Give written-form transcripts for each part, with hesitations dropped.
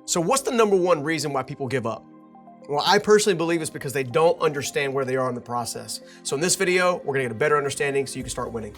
So what's the number one reason why people give up? Well, I personally believe it's because they don't understand where they are in the process. So in this video, we're gonna get a better understanding so you can start winning.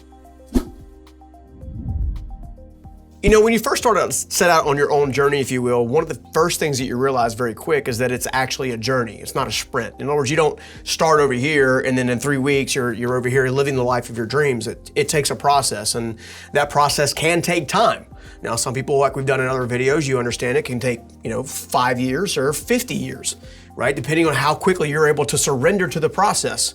You know, when you first set out on your own journey, if you will, one of the first things that you realize very quick is that it's actually a journey. It's not a sprint. In other words, you don't start over here and then in 3 weeks you're over here living the life of your dreams. It takes a process, and that process can take time. Now, some people, like we've done in other videos, you understand it can take, 5 years or 50 years, right? Depending on how quickly you're able to surrender to the process.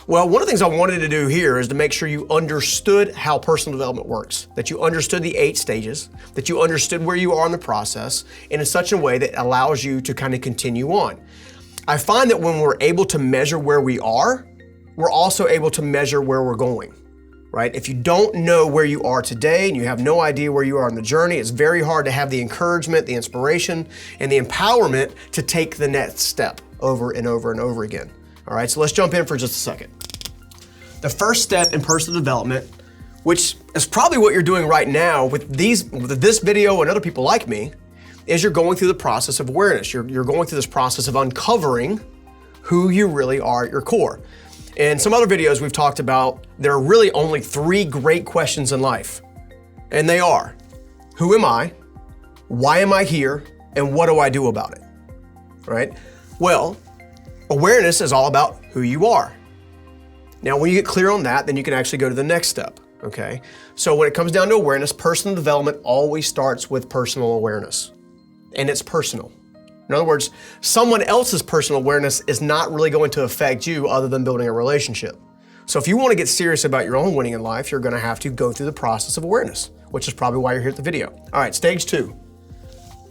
Well, one of the things I wanted to do here is to make sure you understood how personal development works, that you understood the 8 stages, that you understood where you are in the process, and in such a way that allows you to kind of continue on. I find that when we're able to measure where we are, we're also able to measure where we're going, right? If you don't know where you are today and you have no idea where you are on the journey, it's very hard to have the encouragement, the inspiration, and the empowerment to take the next step over and over and over again. All right, so let's jump in for just a second. The first step in personal development, which is probably what you're doing right now with this video and other people like me, is you're going through the process of awareness. You're going through this process of uncovering who you really are at your core. In some other videos we've talked about, there are really only 3 great questions in life. And they are, who am I? Why am I here? And what do I do about it? Right? Well, awareness is all about who you are. Now, when you get clear on that, then you can actually go to the next step, okay? So when it comes down to awareness, personal development always starts with personal awareness, and it's personal. In other words, someone else's personal awareness is not really going to affect you other than building a relationship. So if you want to get serious about your own winning in life, you're going to have to go through the process of awareness, which is probably why you're here at the video. All right, stage 2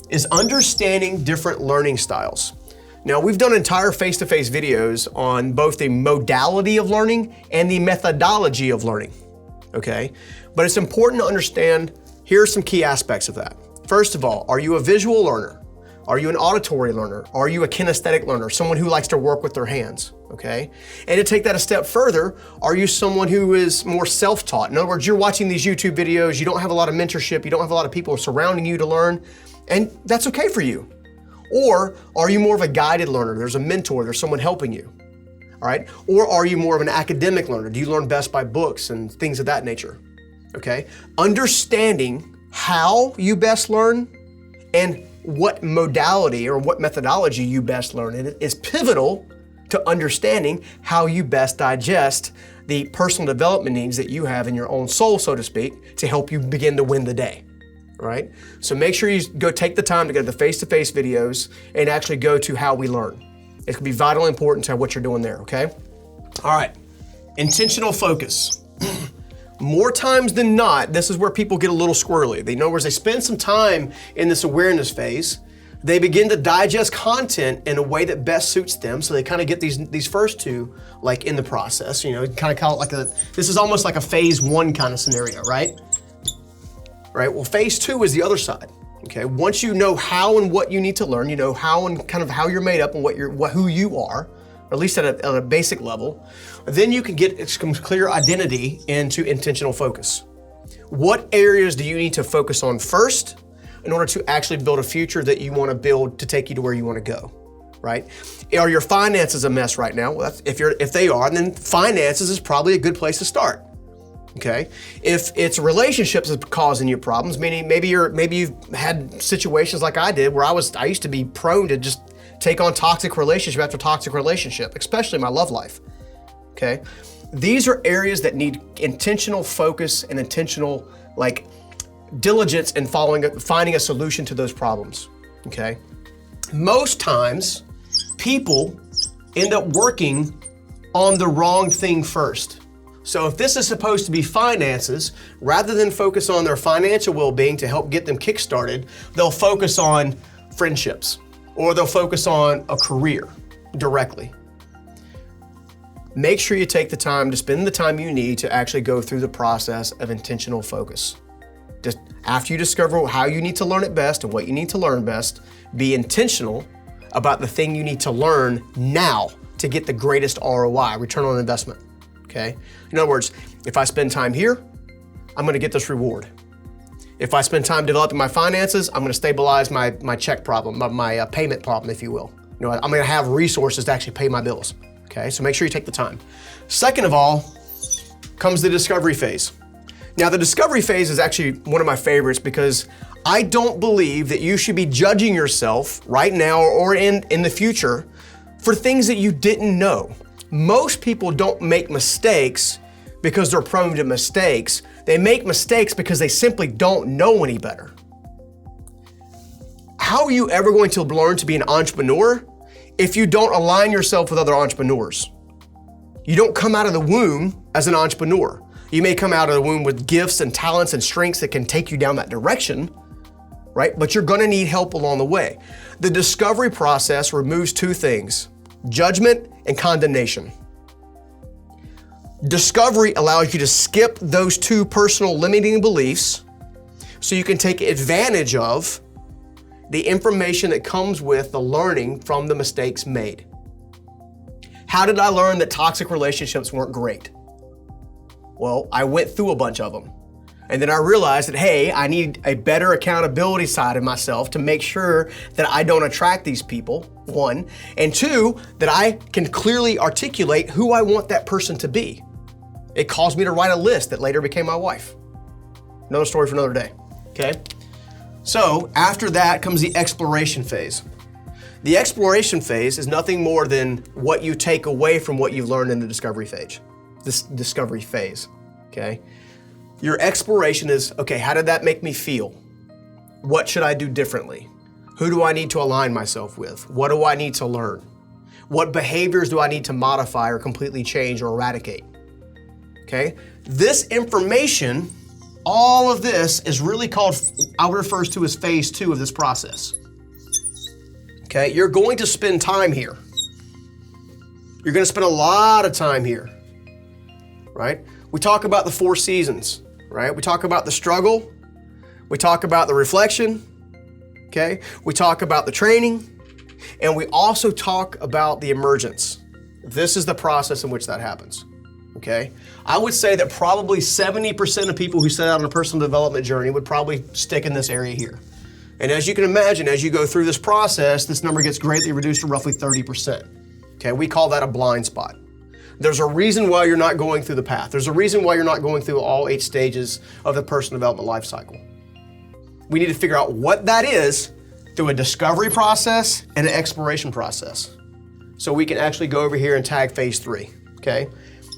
is understanding different learning styles. Now, we've done entire face-to-face videos on both the modality of learning and the methodology of learning, okay? But it's important to understand, here are some key aspects of that. First of all, are you a visual learner? Are you an auditory learner? Are you a kinesthetic learner, someone who likes to work with their hands, okay? And to take that a step further, are you someone who is more self-taught? In other words, you're watching these YouTube videos, you don't have a lot of mentorship, you don't have a lot of people surrounding you to learn, and that's okay for you. Or are you more of a guided learner? There's a mentor, there's someone helping you, all right? Or are you more of an academic learner? Do you learn best by books and things of that nature, okay? Understanding how you best learn and what modality or what methodology you best learn in is pivotal to understanding how you best digest the personal development needs that you have in your own soul, so to speak, to help you begin to win the day. Right? So make sure you go take the time to go to the face-to-face videos and actually go to how we learn. It can be vitally important to what you're doing there, okay? All right, intentional focus. More times than not, this is where people get a little squirrely. In other words, they spend some time in this awareness phase. They begin to digest content in a way that best suits them. So they kind of get these first 2 like in the process, kind of call it like this is almost like a phase 1 kind of scenario, right? Right, well, phase 2 is the other side, okay? Once you know how and what you need to learn, you know how and kind of how you're made up and who you are, or at least at a basic level, then you can get some clear identity into intentional focus. What areas do you need to focus on first in order to actually build a future that you want to build to take you to where you want to go, right? Are your finances a mess right now? Well, if they are, then finances is probably a good place to start. Okay, if it's relationships that's causing you problems, meaning maybe you've had situations like I did where I used to be prone to just take on toxic relationship after toxic relationship, especially my love life. Okay, these are areas that need intentional focus and intentional diligence in finding a solution to those problems. Okay, most times people end up working on the wrong thing first. So if this is supposed to be finances, rather than focus on their financial well-being to help get them kick-started, they'll focus on friendships or they'll focus on a career directly. Make sure you take the time to spend the time you need to actually go through the process of intentional focus. Just after you discover how you need to learn it best and what you need to learn best, be intentional about the thing you need to learn now to get the greatest ROI, return on investment. Okay? In other words, if I spend time here, I'm going to get this reward. If I spend time developing my finances, I'm gonna stabilize my check problem, my payment problem, if you will. You know, I'm gonna have resources to actually pay my bills, okay? So make sure you take the time. Second of all, comes the discovery phase. Now the discovery phase is actually one of my favorites because I don't believe that you should be judging yourself right now or in the future for things that you didn't know. Most people don't make mistakes because they're prone to mistakes. They make mistakes because they simply don't know any better. How are you ever going to learn to be an entrepreneur if you don't align yourself with other entrepreneurs? You don't come out of the womb as an entrepreneur. You may come out of the womb with gifts and talents and strengths that can take you down that direction, right? But you're gonna need help along the way. The discovery process removes two things: judgment and condemnation. Discovery allows you to skip those two personal limiting beliefs so you can take advantage of the information that comes with the learning from the mistakes made. How did I learn that toxic relationships weren't great? Well, I went through a bunch of them. And then I realized that, hey, I need a better accountability side of myself to make sure that I don't attract these people, one. And two, that I can clearly articulate who I want that person to be. It caused me to write a list that later became my wife. Another story for another day, okay? So after that comes the exploration phase. The exploration phase is nothing more than what you take away from what you've learned in the discovery phase. This discovery phase, okay? Your exploration is, okay, how did that make me feel? What should I do differently? Who do I need to align myself with? What do I need to learn? What behaviors do I need to modify or completely change or eradicate? Okay? This information, all of this is really called, I would refer to as phase 2 of this process. Okay? You're going to spend time here. You're going to spend a lot of time here, right? We talk about the 4 seasons, right? We talk about the struggle. We talk about the reflection, okay? We talk about the training, and we also talk about the emergence. This is the process in which that happens, okay? I would say that probably 70% of people who set out on a personal development journey would probably stick in this area here. And as you can imagine, as you go through this process, this number gets greatly reduced to roughly 30%. Okay, we call that a blind spot. There's a reason why you're not going through the path. There's a reason why you're not going through all 8 stages of the personal development life cycle. We need to figure out what that is through a discovery process and an exploration process. So we can actually go over here and tag phase 3, okay?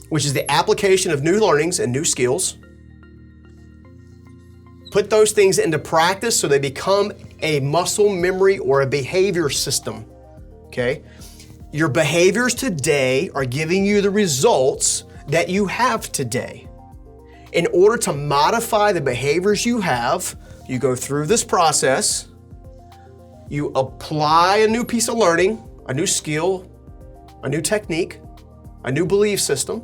Which is the application of new learnings and new skills. Put those things into practice so they become a muscle memory or a behavior system, okay? Your behaviors today are giving you the results that you have today. In order to modify the behaviors you have, you go through this process, you apply a new piece of learning, a new skill, a new technique, a new belief system.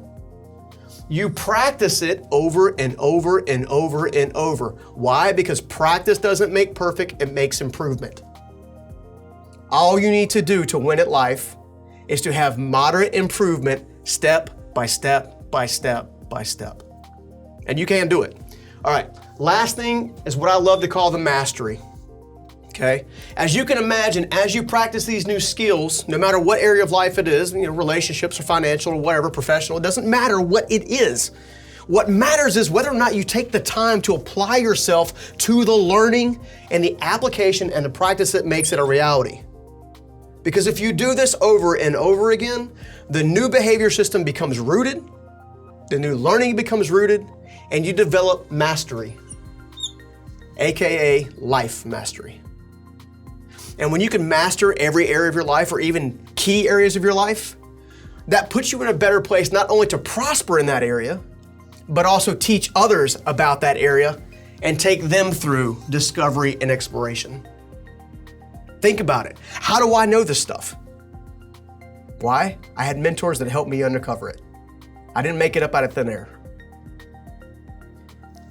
You practice it over and over and over and over. Why? Because practice doesn't make perfect, it makes improvement. All you need to do to win at life is to have moderate improvement step by step by step by step. And you can do it. All right, last thing is what I love to call the mastery. Okay? As you can imagine, as you practice these new skills, no matter what area of life it is, relationships or financial or whatever, professional, it doesn't matter what it is. What matters is whether or not you take the time to apply yourself to the learning and the application and the practice that makes it a reality. Because if you do this over and over again, the new behavior system becomes rooted, the new learning becomes rooted, and you develop mastery, AKA life mastery. And when you can master every area of your life or even key areas of your life, that puts you in a better place not only to prosper in that area, but also teach others about that area and take them through discovery and exploration. Think about it. How do I know this stuff? Why? I had mentors that helped me uncover it. I didn't make it up out of thin air.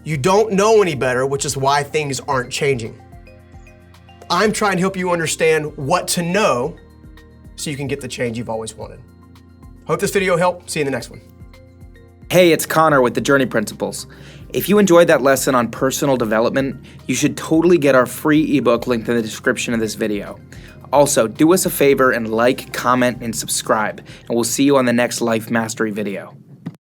You don't know any better, which is why things aren't changing. I'm trying to help you understand what to know so you can get the change you've always wanted. Hope this video helped. See you in the next one. Hey, it's Connor with the Journey Principles. If you enjoyed that lesson on personal development, you should totally get our free ebook linked in the description of this video. Also, do us a favor and like, comment, and subscribe, and we'll see you on the next Life Mastery video.